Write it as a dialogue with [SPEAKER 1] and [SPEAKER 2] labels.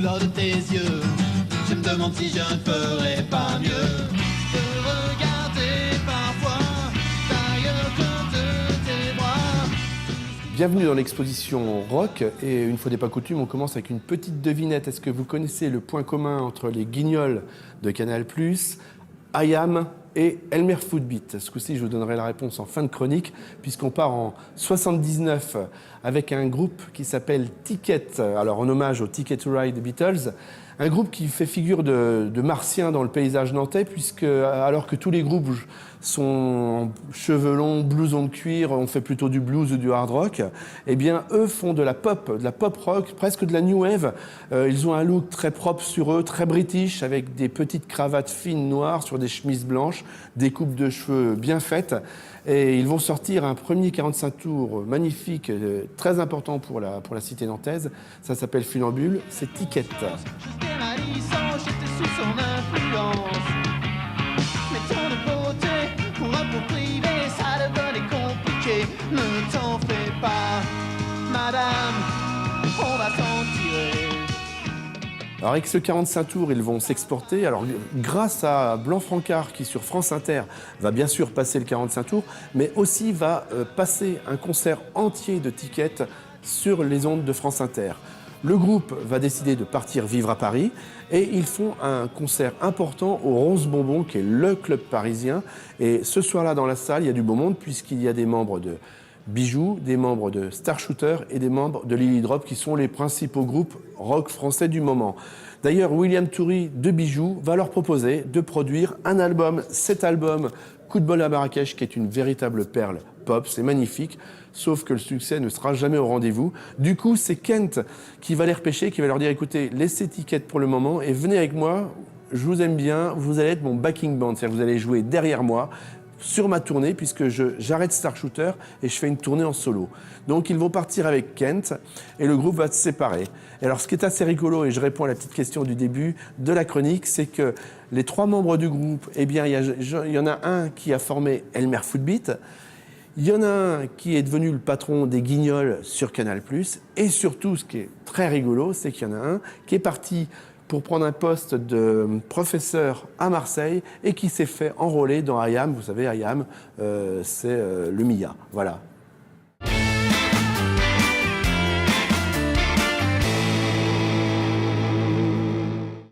[SPEAKER 1] couleur de tes yeux. Je me demande si je ne ferais pas mieux de regarder parfois d'ailleurs que de tes bras.
[SPEAKER 2] Bienvenue dans l'exposition rock et une fois n'est pas coutume, on commence avec une petite devinette. Est-ce que vous connaissez le point commun entre les Guignols de Canal+, I Am et Elmer Footbeat? Ce coup-ci, je vous donnerai la réponse en fin de chronique, puisqu'on part en 79 avec un groupe qui s'appelle Ticket, alors en hommage au Ticket to Ride des Beatles, un groupe qui fait figure de martien dans le paysage nantais, puisque alors que tous les groupes sont cheveux longs, blousons de cuir, on fait plutôt du blues ou du hard rock, eh bien eux font de la pop rock, presque de la new wave. Ils ont un look très propre sur eux, très british, avec des petites cravates fines noires sur des chemises blanches, des coupes de cheveux bien faites. Et ils vont sortir un premier 45 tours magnifique, très important pour la cité nantaise. Ça s'appelle Funambule, c'est Ticket.
[SPEAKER 1] J'étais ma licence, j'étais sous son influence. Mais tant de beauté pour un peu privé, ça devenait compliqué. Ne t'en fais pas, madame, on va s'en tirer.
[SPEAKER 2] Alors avec ce 45 tours, ils vont s'exporter. Alors grâce à Blanc-Francard qui sur France Inter va bien sûr passer le 45 tours, mais aussi va passer un concert entier de Ticket sur les ondes de France Inter. Le groupe va décider de partir vivre à Paris et ils font un concert important au Rose Bonbon qui est le club parisien. Et ce soir-là dans la salle, il y a du beau monde puisqu'il y a des membres de Bijoux, des membres de Star Shooter et des membres de Lily Drop qui sont les principaux groupes rock français du moment. D'ailleurs, William Toury de Bijoux va leur proposer de produire un album. Cet album, Coup de bol à Marrakech, qui est une véritable perle pop, c'est magnifique, sauf que le succès ne sera jamais au rendez-vous. Du coup, c'est Kent qui va les repêcher, qui va leur dire, écoutez, laissez Ticket pour le moment et venez avec moi, je vous aime bien, vous allez être mon backing band, c'est-à-dire vous allez jouer derrière moi, sur ma tournée, puisque j'arrête Star Shooter et je fais une tournée en solo. Donc ils vont partir avec Kent et le groupe va se séparer. Et alors ce qui est assez rigolo, et je réponds à la petite question du début de la chronique, c'est que les trois membres du groupe, eh bien il y en a un qui a formé Elmer Footbeat, il y en a un qui est devenu le patron des Guignols sur Canal+, et surtout ce qui est très rigolo, c'est qu'il y en a un qui est parti pour prendre un poste de professeur à Marseille et qui s'est fait enrôler dans I Am. Vous savez, I Am, c'est le Mia. Voilà.